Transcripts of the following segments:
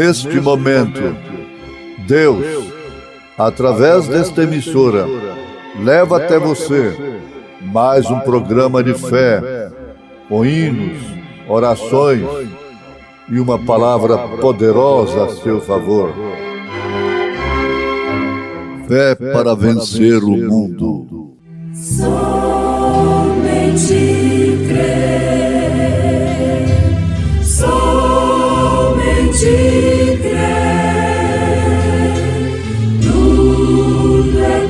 Neste momento, Deus, através desta emissora, leva até você mais um programa de fé, com hinos, orações e uma palavra poderosa a seu favor. Fé para vencer o mundo. Somente crer, somente crer, tudo é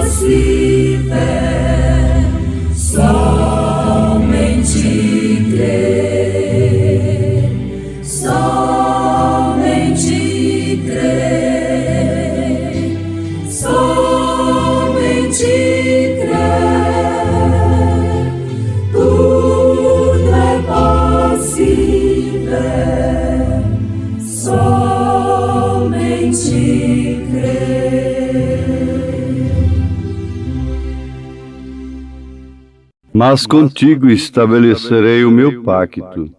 possível, somente crer, somente crer, somente crer, tudo é possível, somente crer. Mas contigo estabelecerei o meu pacto,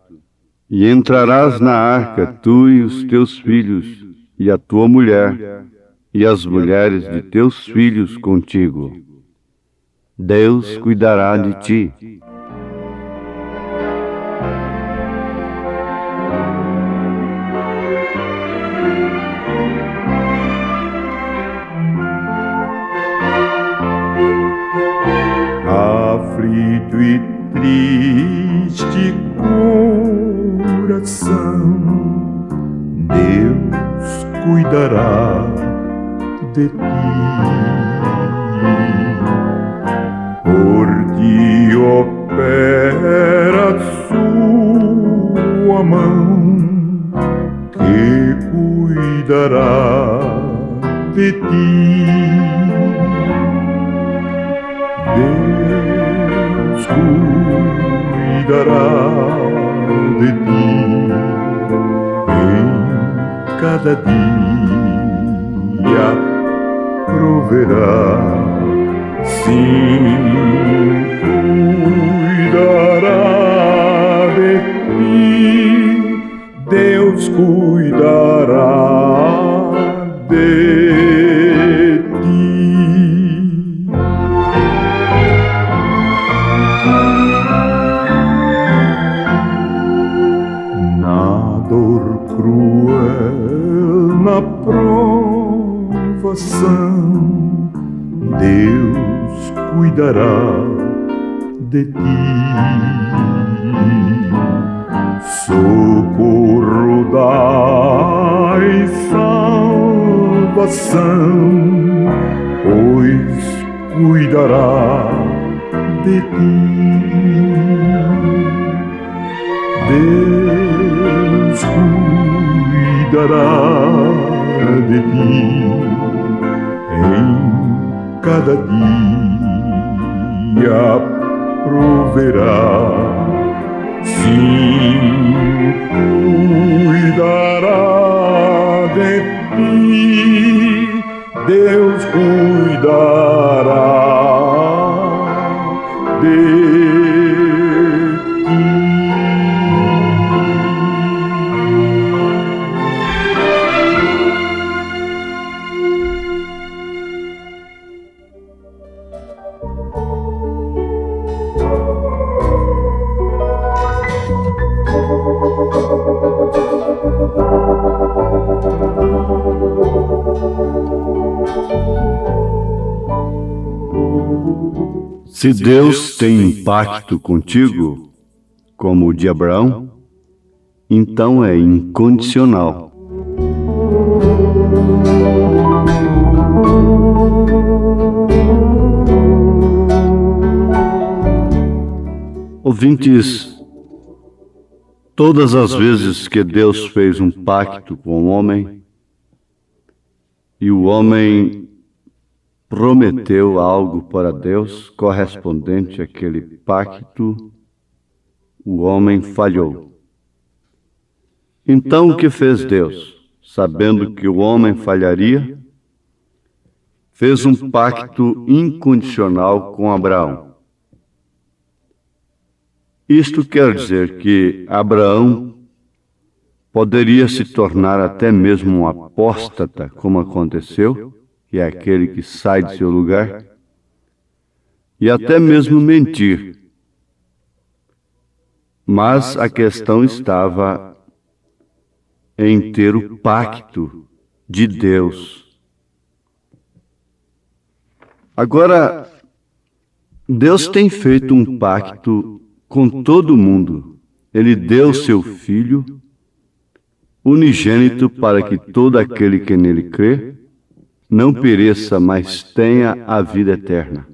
e entrarás na arca, tu e os teus filhos, e a tua mulher, e as mulheres de teus filhos contigo. Deus cuidará de ti. Aflito e triste coração, Deus cuidará de ti. Por ti opera sua mão, que cuidará de ti. Deus cuidará de ti em cada dia, proverá, sim, cuidará de ti. Deus cuidará de ti. Dor cruel na provação, Deus cuidará de ti. Socorro dai salvação, pois cuidará de ti. Deus cuidará de ti em cada dia, proverá, sim, cuidará de ti. Deus cuidará de ti. Se Deus tem um pacto contigo, como o de Abraão, então é incondicional. Ouvintes, todas as vezes que Deus fez um pacto com o homem, e o homem prometeu algo para Deus correspondente àquele pacto, o homem falhou. Então o que fez Deus? Sabendo que o homem falharia, fez um pacto incondicional com Abraão. Isto quer dizer que Abraão poderia se tornar até mesmo um apóstata, como aconteceu, que é aquele que sai de seu lugar, e até mesmo mentir. Mas a questão estava em ter o pacto de Deus. Agora, Deus tem feito um pacto com todo mundo. Ele deu seu Filho unigênito para que todo aquele que nele crê não pereça, mas tenha a vida eterna.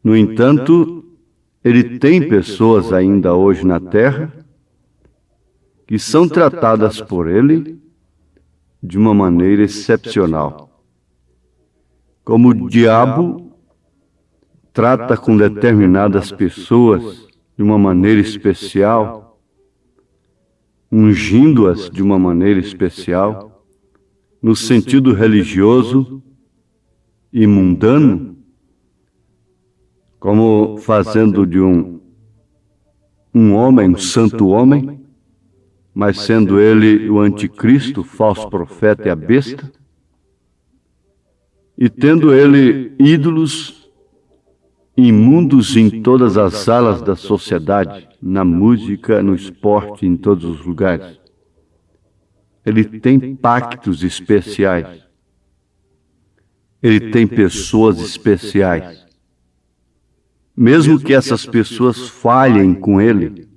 No entanto, ele tem pessoas ainda hoje na terra que são tratadas por ele de uma maneira excepcional. Como o diabo trata com determinadas pessoas de uma maneira especial, ungindo-as de uma maneira especial, no sentido religioso e mundano, como fazendo de um homem, um santo homem, mas sendo ele o anticristo, o falso profeta e a besta, e tendo ele ídolos imundos em todas as salas da sociedade, na música, no esporte, em todos os lugares. Ele tem pactos especiais. Ele tem pessoas especiais. Mesmo que essas pessoas falhem com ele,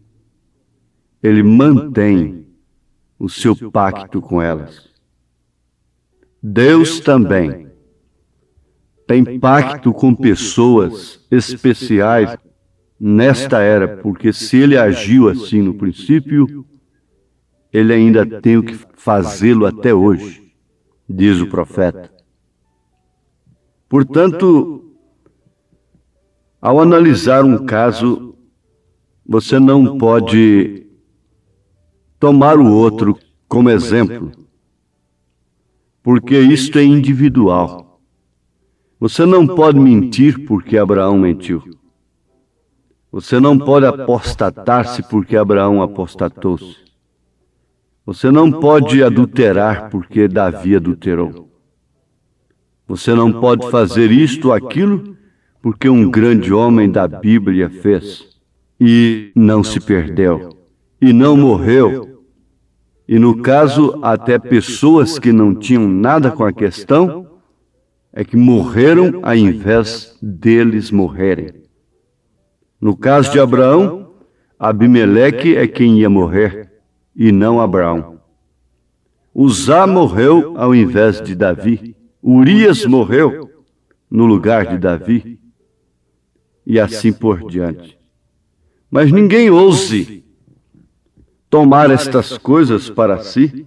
ele mantém o seu pacto com elas. Deus também tem pacto com pessoas especiais nesta era, porque se ele agiu assim no princípio, ele ainda tem o que fazê-lo até hoje, diz o profeta. Portanto, ao analisar um caso, você não pode tomar o outro como exemplo, porque isto é individual. Você não pode mentir porque Abraão mentiu. Você não pode apostatar-se porque Abraão apostatou-se. Você não pode adulterar porque Davi adulterou. Você não pode fazer isto ou aquilo porque um grande homem da Bíblia fez e não se perdeu, e não morreu. E no caso, até pessoas que não tinham nada com a questão, é que morreram ao invés deles morrerem. No caso de Abraão, Abimeleque é quem ia morrer, e não Abraão. Uzá morreu ao invés de Davi. Urias morreu no lugar de Davi. E assim por diante. Mas ninguém ouse tomar estas coisas para si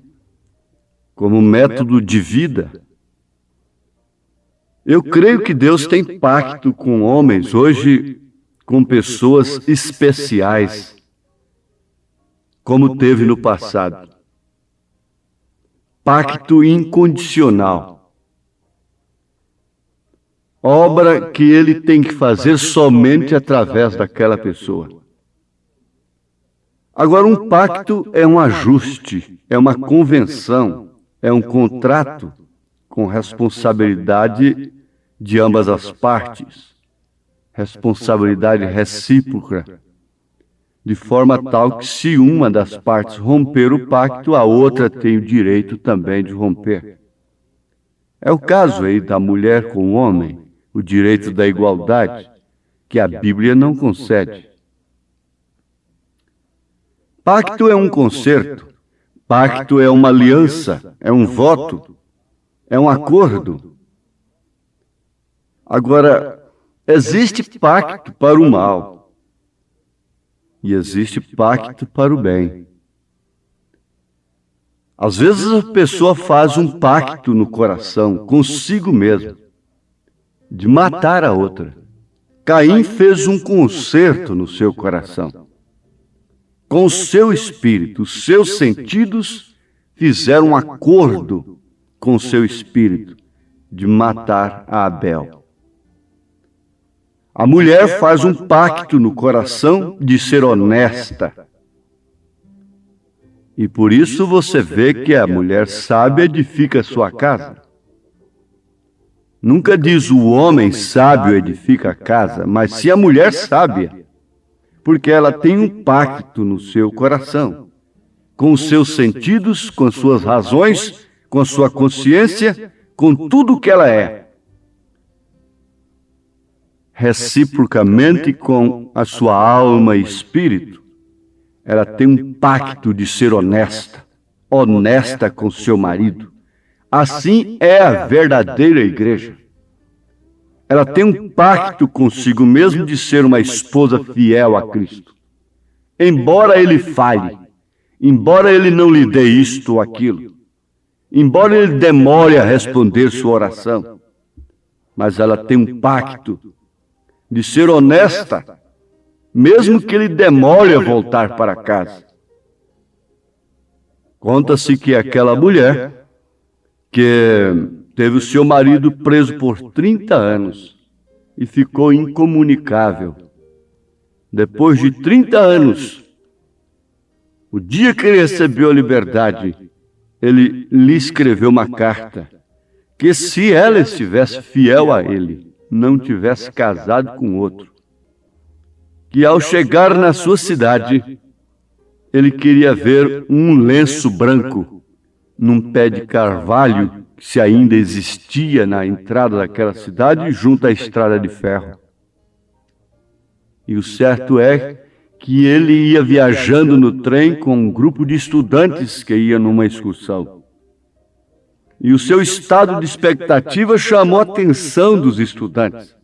como método de vida. Eu creio que Deus tem pacto com homens hoje, com pessoas especiais, como teve no passado. Pacto incondicional. Obra que ele tem que fazer somente através daquela pessoa. Agora, um pacto é um ajuste, é uma convenção, é um contrato com responsabilidade de ambas as partes, responsabilidade recíproca, de forma tal que se uma das partes romper o pacto, a outra tem o direito também de romper. É o caso aí da mulher com o homem, o direito da igualdade, que a Bíblia não concede. Pacto é um concerto, pacto é uma aliança, é um voto, é um acordo. Agora, existe pacto para o mal e existe pacto para o bem. Às vezes a pessoa faz um pacto no coração, consigo mesmo, de matar a outra. Caim fez um concerto no seu coração. Com o seu espírito, os seus sentidos fizeram um acordo com o seu espírito de matar a Abel. A mulher faz um pacto no coração de ser honesta. E por isso você vê que a mulher sábia edifica a sua casa. Nunca diz o homem sábio edifica a casa, mas sim a mulher sábia, porque ela tem um pacto no seu coração, com os seus sentidos, com suas razões, com a sua consciência, com tudo o que ela é. Reciprocamente com a sua alma e espírito, ela tem um pacto de ser honesta, honesta com seu marido. Assim é a verdadeira igreja. Ela tem um pacto consigo mesmo de ser uma esposa fiel a Cristo. Embora ele falhe, embora ele não lhe dê isto ou aquilo, embora ele demore a responder sua oração, mas ela tem um pacto de ser honesta, mesmo que ele demore a voltar para casa. Conta-se que aquela mulher que teve o seu marido preso por 30 anos e ficou incomunicável. Depois de 30 anos, o dia que ele recebeu a liberdade, ele lhe escreveu uma carta que, se ela estivesse fiel a ele, não tivesse casado com outro, que ao chegar na sua cidade, ele queria ver um lenço branco num pé de carvalho, se ainda existia na entrada daquela cidade, junto à estrada de ferro. E o certo é que ele ia viajando no trem com um grupo de estudantes que ia numa excursão. E o seu estado de expectativa chamou a atenção dos estudantes,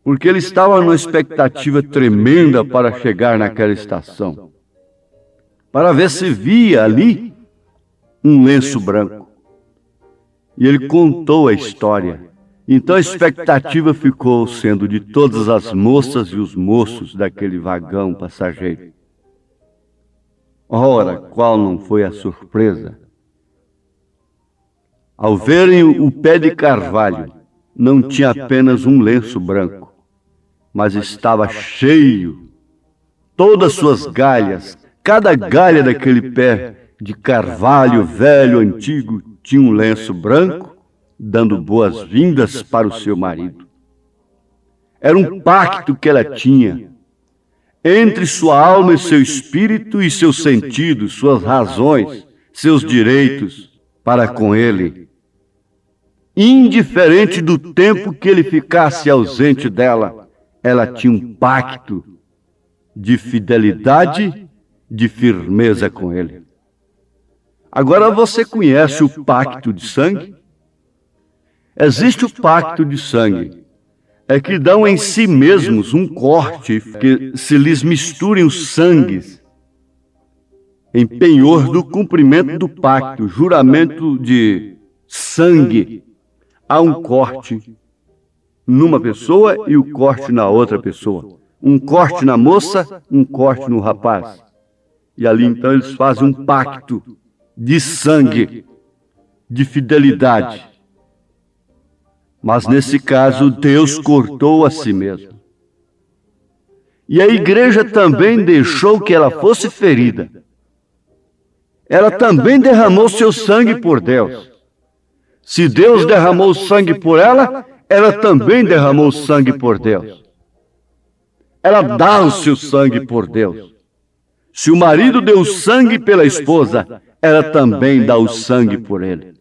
porque ele estava numa expectativa tremenda para chegar naquela estação, para ver se via ali um lenço branco. E ele contou a história. Então a expectativa ficou sendo de todas as moças e os moços daquele vagão passageiro. Ora, qual não foi a surpresa? Ao verem o pé de carvalho, não tinha apenas um lenço branco, mas estava cheio, todas suas galhas, cada galha daquele pé de carvalho velho, antigo, tinha um lenço branco, dando boas-vindas para o seu marido. Era um pacto que ela tinha entre sua alma e seu espírito e seus sentidos, suas razões, seus direitos para com ele. Indiferente do tempo que ele ficasse ausente dela, ela tinha um pacto de fidelidade, de firmeza com ele. Agora você conhece o pacto de sangue? Existe o pacto de sangue, é que dão em si mesmos um corte, que se lhes misturem os sangues, em penhor do cumprimento do pacto, juramento de sangue. Há um corte numa pessoa e o corte na outra pessoa. Um corte na moça, um corte no rapaz. E ali então eles fazem um pacto de sangue, de fidelidade. Mas nesse caso, Deus cortou a si mesmo. E a igreja também deixou que ela fosse ferida. Ela também derramou seu sangue por Deus. Se Deus derramou sangue por ela, ela também derramou sangue por Deus. Ela dá o seu sangue por Deus. Se o marido deu sangue pela esposa, ela também dá o sangue por ele.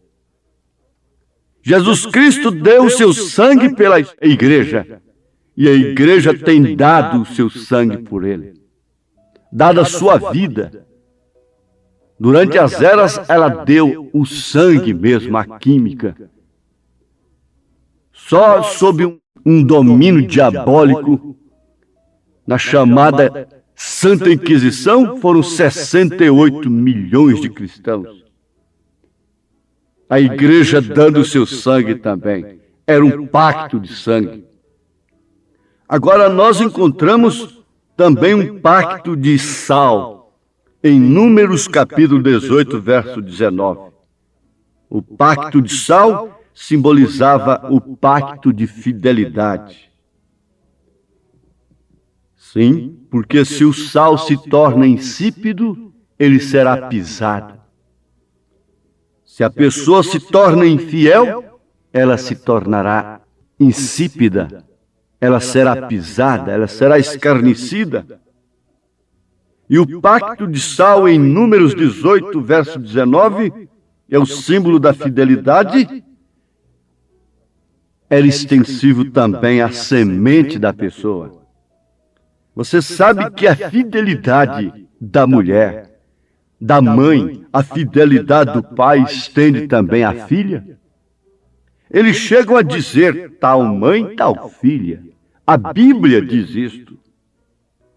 Jesus Cristo deu o seu sangue pela igreja, e a igreja tem dado o seu sangue por ele, dado a sua vida. Durante as eras, ela deu o sangue mesmo, a química. Só sob um domínio diabólico, na chamada Santa Inquisição, foram 68 milhões de cristãos. A igreja dando o seu sangue também. Era um pacto de sangue. Agora nós encontramos também um pacto de sal, em Números capítulo 18, verso 19. O pacto de sal simbolizava o pacto de fidelidade. Sim, porque se o sal se torna insípido, ele será pisado. Se a pessoa se torna infiel, ela se tornará insípida, ela será pisada, ela será escarnecida. E o pacto de sal, em Números 18, verso 19, é o símbolo da fidelidade, era extensivo também à semente da pessoa. Você sabe que a fidelidade da mulher, da mãe, a fidelidade do pai estende também à filha? Eles chegam a dizer tal mãe, tal filha. A Bíblia diz isto.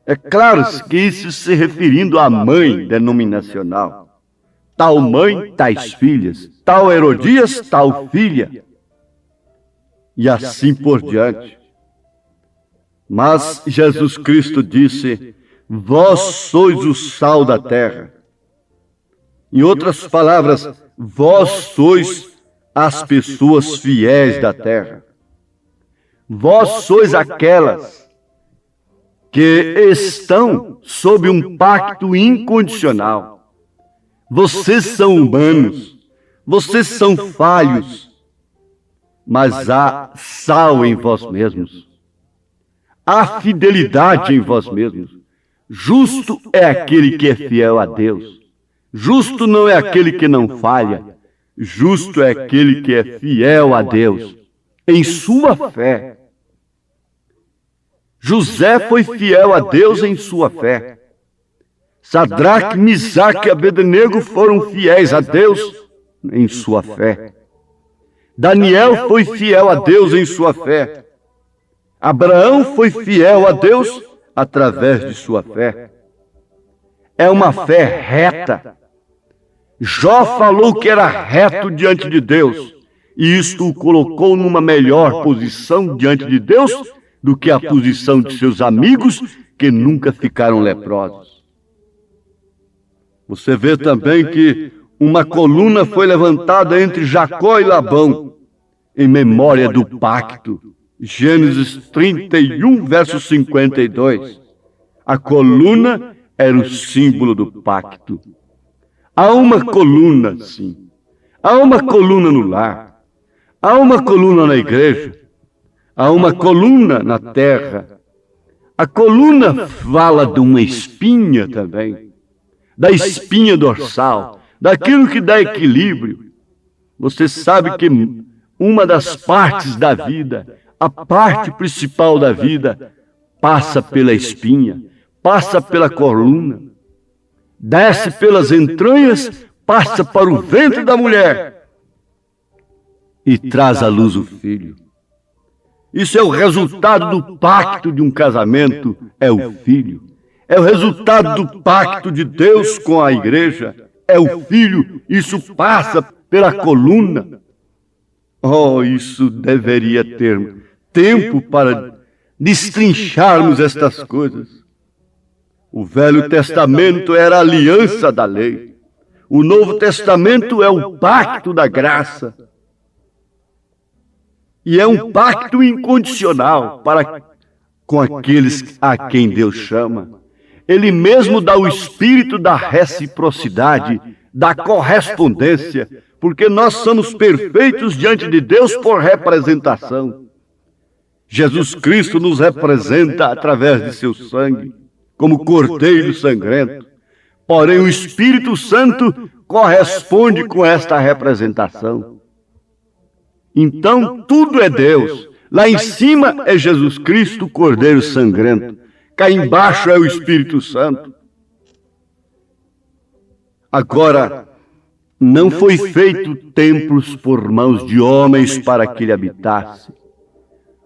É claro que isso se referindo à mãe denominacional. Tal mãe, tais filhas. Tal Herodias, tal filha. E assim por diante. Mas Jesus Cristo disse: vós sois o sal da terra. Em outras palavras, vós sois as pessoas fiéis da terra. Vós sois aquelas que estão sob um pacto incondicional. Vocês são humanos, vocês são falhos, mas há sal em vós mesmos. Há fidelidade em vós mesmos. Justo é aquele que é fiel a Deus. Justo não é aquele que não falha. Justo é aquele que é fiel a Deus em sua fé. José foi fiel a Deus em sua fé. Sadraque, Misaque e Abednego foram fiéis a Deus em sua fé. Daniel foi fiel a Deus em sua fé. Abraão foi fiel a Deus através de sua fé. É uma fé reta. Jó falou que era reto diante de Deus, e isto o colocou numa melhor posição diante de Deus do que a posição de seus amigos que nunca ficaram leprosos. Você vê também que uma coluna foi levantada entre Jacó e Labão, em memória do pacto. Gênesis 31, verso 52. A coluna era o símbolo do pacto. Há uma coluna, sim. Há uma coluna no lar. Há uma coluna na igreja. Há uma coluna na terra. A coluna fala de uma espinha também. Da espinha dorsal. Daquilo que dá equilíbrio. Você sabe que uma das partes da vida, a parte principal da vida, passa pela espinha, passa pela coluna, desce pelas entranhas, passa para o ventre da mulher e traz à luz o filho. Isso é o resultado do pacto de um casamento, é o filho. É o resultado do pacto de Deus com a igreja, é o filho. Isso passa pela coluna. Oh, isso deveria ter tempo para destrincharmos estas coisas. O Velho Testamento era a aliança da lei. O Novo Testamento é o pacto da graça. E é um pacto incondicional com aqueles a quem Deus chama. Ele mesmo dá o espírito da reciprocidade, da correspondência, porque nós somos perfeitos diante de Deus por representação. Jesus Cristo nos representa através de seu sangue, como cordeiro sangrento. Porém, o Espírito Santo corresponde com esta representação. Então, tudo é Deus. Lá em cima é Jesus Cristo, cordeiro sangrento. Cá embaixo é o Espírito Santo. Agora, não foi feito templos por mãos de homens para que ele habitasse.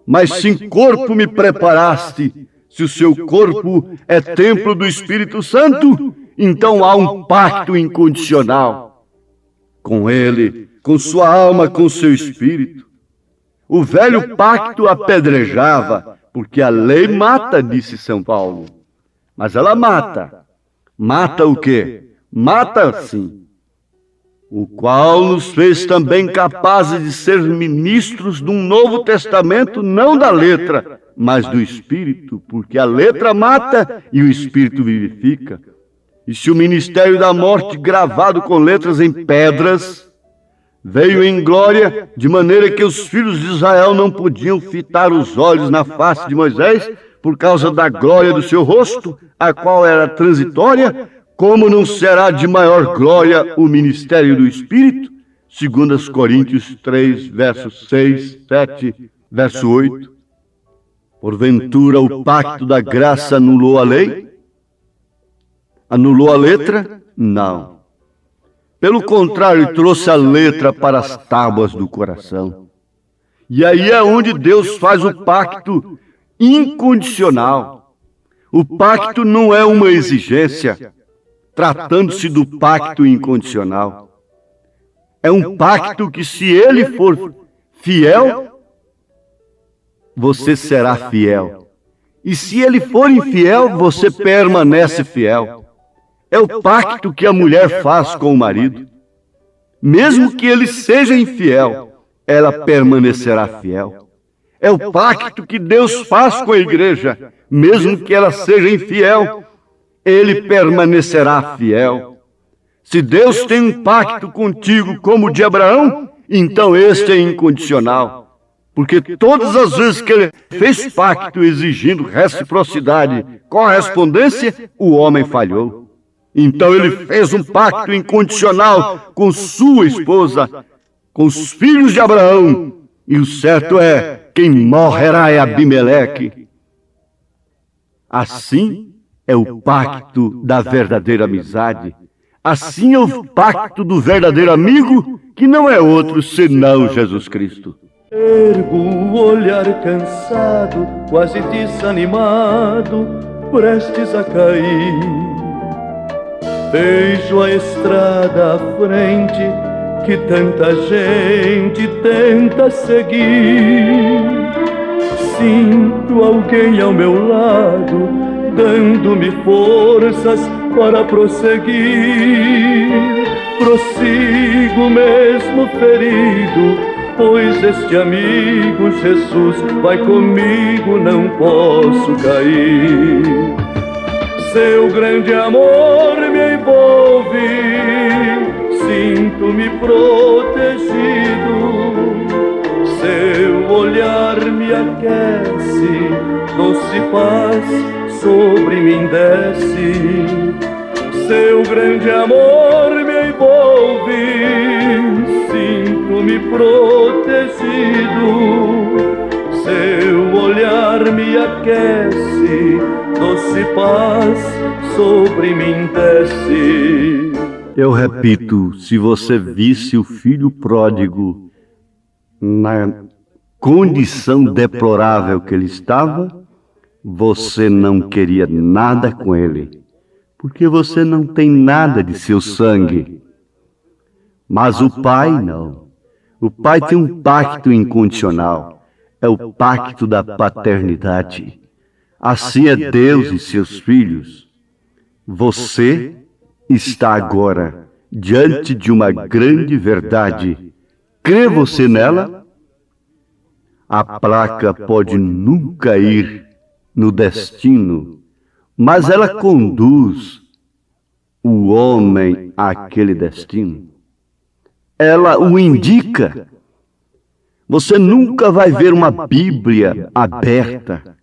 Mas se corpo me preparaste, se o seu corpo é templo do Espírito Santo, então há um pacto incondicional com ele, com sua alma, com seu espírito. O velho pacto apedrejava, porque a lei mata, disse São Paulo. Mas ela mata. Mata o quê? Mata, sim. O qual nos fez também capazes de ser ministros de um novo testamento, não da letra, mas do Espírito, porque a letra mata e o Espírito vivifica. E se o ministério da morte, gravado com letras em pedras, veio em glória, de maneira que os filhos de Israel não podiam fitar os olhos na face de Moisés, por causa da glória do seu rosto, a qual era transitória, como não será de maior glória o ministério do Espírito? Segundo as Coríntios 3, versos 6, 7, verso 8. Porventura o pacto da graça anulou a lei? Anulou a letra? Não. Pelo contrário, trouxe a letra para as tábuas do coração. E aí é onde Deus faz o pacto incondicional. O pacto não é uma exigência, tratando-se do pacto incondicional. É um pacto que, se ele for fiel, você será fiel. E se ele for infiel, você permanece fiel. É o pacto que a mulher faz com o marido. Mesmo que ele seja infiel, ela permanecerá fiel. É o pacto que Deus faz com a igreja. Mesmo que ela seja infiel, ele permanecerá fiel. Se Deus tem um pacto contigo como o de Abraão, então este é incondicional. Porque todas as vezes que ele fez pacto exigindo reciprocidade, correspondência, o homem falhou. Então ele fez um pacto incondicional com sua esposa, com os filhos de Abraão. E o certo é, quem morrerá é Abimeleque. Assim é o pacto da verdadeira amizade. Assim é o pacto do verdadeiro amigo, que não é outro senão Jesus Cristo. Ergo o olhar cansado, quase desanimado, prestes a cair. Vejo a estrada à frente, que tanta gente tenta seguir. Sinto alguém ao meu lado, dando-me forças para prosseguir. Prossigo mesmo ferido, pois este amigo Jesus vai comigo, não posso cair. Seu grande amor me envolve, sinto-me protegido. Seu olhar me aquece, doce paz sobre mim desce. Seu grande amor me envolve, sinto-me protegido. Seu olhar me aquece, doce paz sobre mim desce. Eu repito, se você visse o filho pródigo na condição deplorável que ele estava, você não queria nada com ele, porque você não tem nada de seu sangue. Mas o pai não. O pai tem um pacto incondicional. É o pacto da paternidade. Assim é Deus e seus filhos. Você está agora diante de uma grande verdade. Crê você nela? A placa pode nunca ir no destino, mas ela conduz o homem àquele destino. Ela o indica. Você nunca vai ver uma Bíblia aberta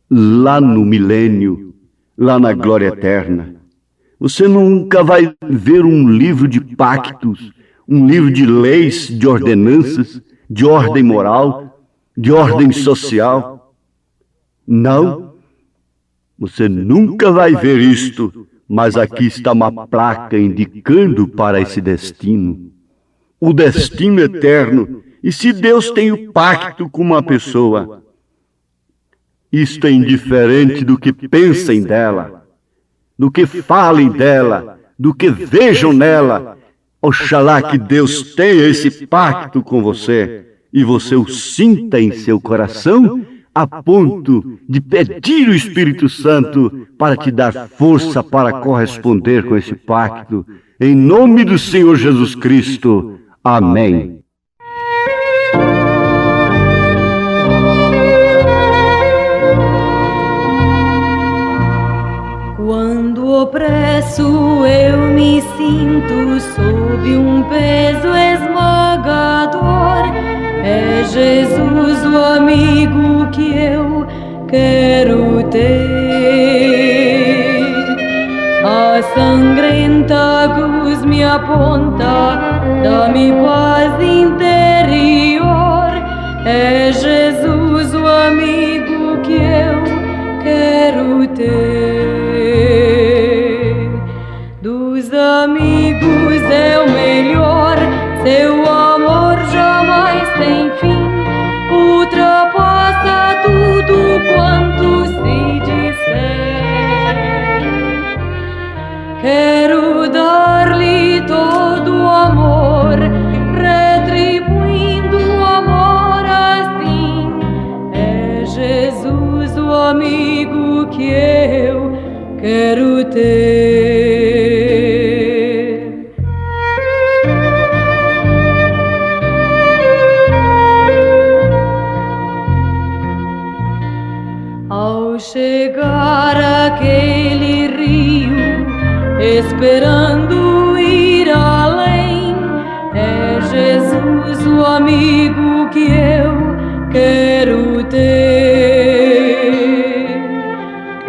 lá no milênio, lá na glória eterna. Você nunca vai ver um livro de pactos, um livro de leis, de ordenanças, de ordem moral, de ordem social. Não, você nunca vai ver isto, mas aqui está uma placa indicando para esse destino, o destino eterno. E se Deus tem o pacto com uma pessoa, isto é indiferente do que pensem dela, do que falem dela, do que vejam nela. Oxalá que Deus tenha esse pacto com você e você o sinta em seu coração, a ponto de pedir o Espírito Santo para te dar força para corresponder com esse pacto. Em nome do Senhor Jesus Cristo. Amém. Quando opresso quero ter. A sangrenta cruz me aponta, dá-me paz interior. É Jesus o amigo que eu quero ter. Dos amigos é o melhor, seu amor jamais tem fim, ultrapassa tudo quanto se disser. Quero dar-lhe todo o amor, retribuindo o amor assim. É Jesus o amigo que eu quero ter. Ao chegar àquele rio, esperando ir além, é Jesus o amigo que eu quero ter.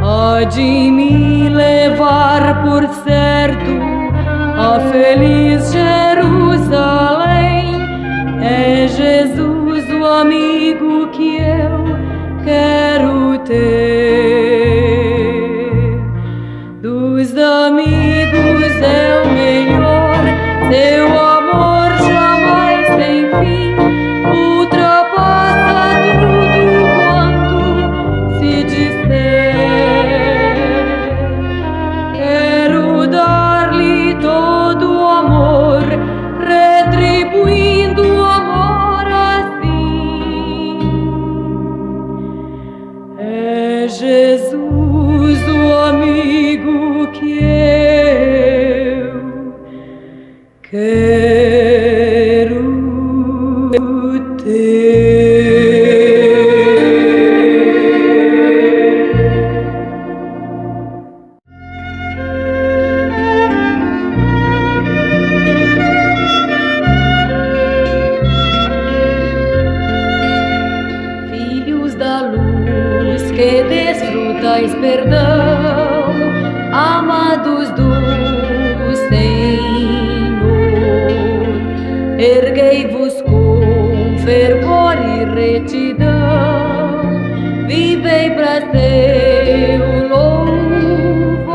Há de me levar por certo a feliz Jerusalém, é Jesus o amigo que eu quero ter. Dos amigos é o melhor, seu amor jamais tem fim, ultrapassa tudo quanto se disser. Quero dar-lhe todo o amor, retribuindo o amor assim. É Jesus o amigo que eu quero ter. Filhos da luz que desfrutais perdão, amados do Senhor, erguei-vos com fervor e retidão, vivei para seu louvor,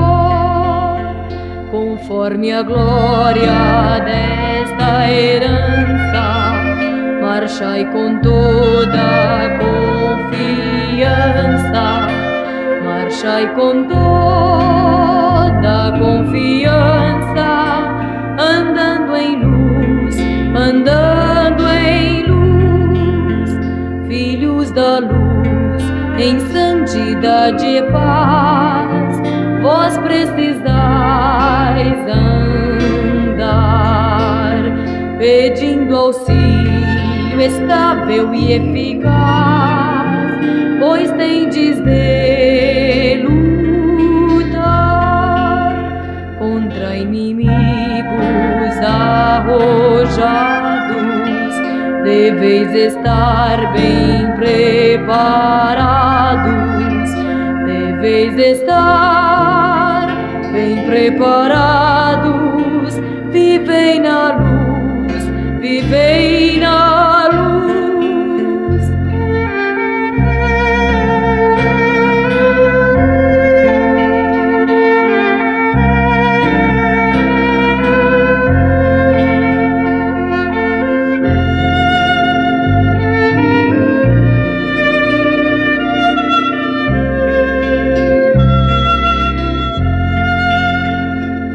conforme a glória desta herança, marchai com toda confiança, marchai com toda confiança, andando em luz, andando em luz, filhos da luz, em santidade e paz, vós precisais andar, pedindo auxílio estável e eficaz, pois tendes de lutar contra inimigos arrojados. Deveis estar bem preparados, deveis estar bem preparados. Vivei na luz, vivei na luz.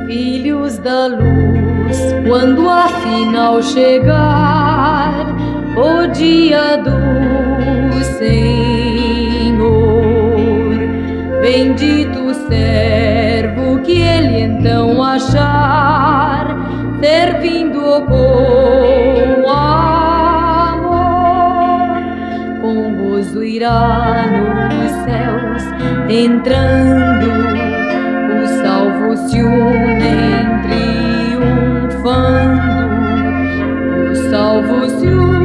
Filhos da luz, quando afinal chegar o dia do Senhor, bendito o servo que ele então achar, servindo com amor, com gozo irá nos céus entrando, os salvos se unem triunfando, os salvos se unem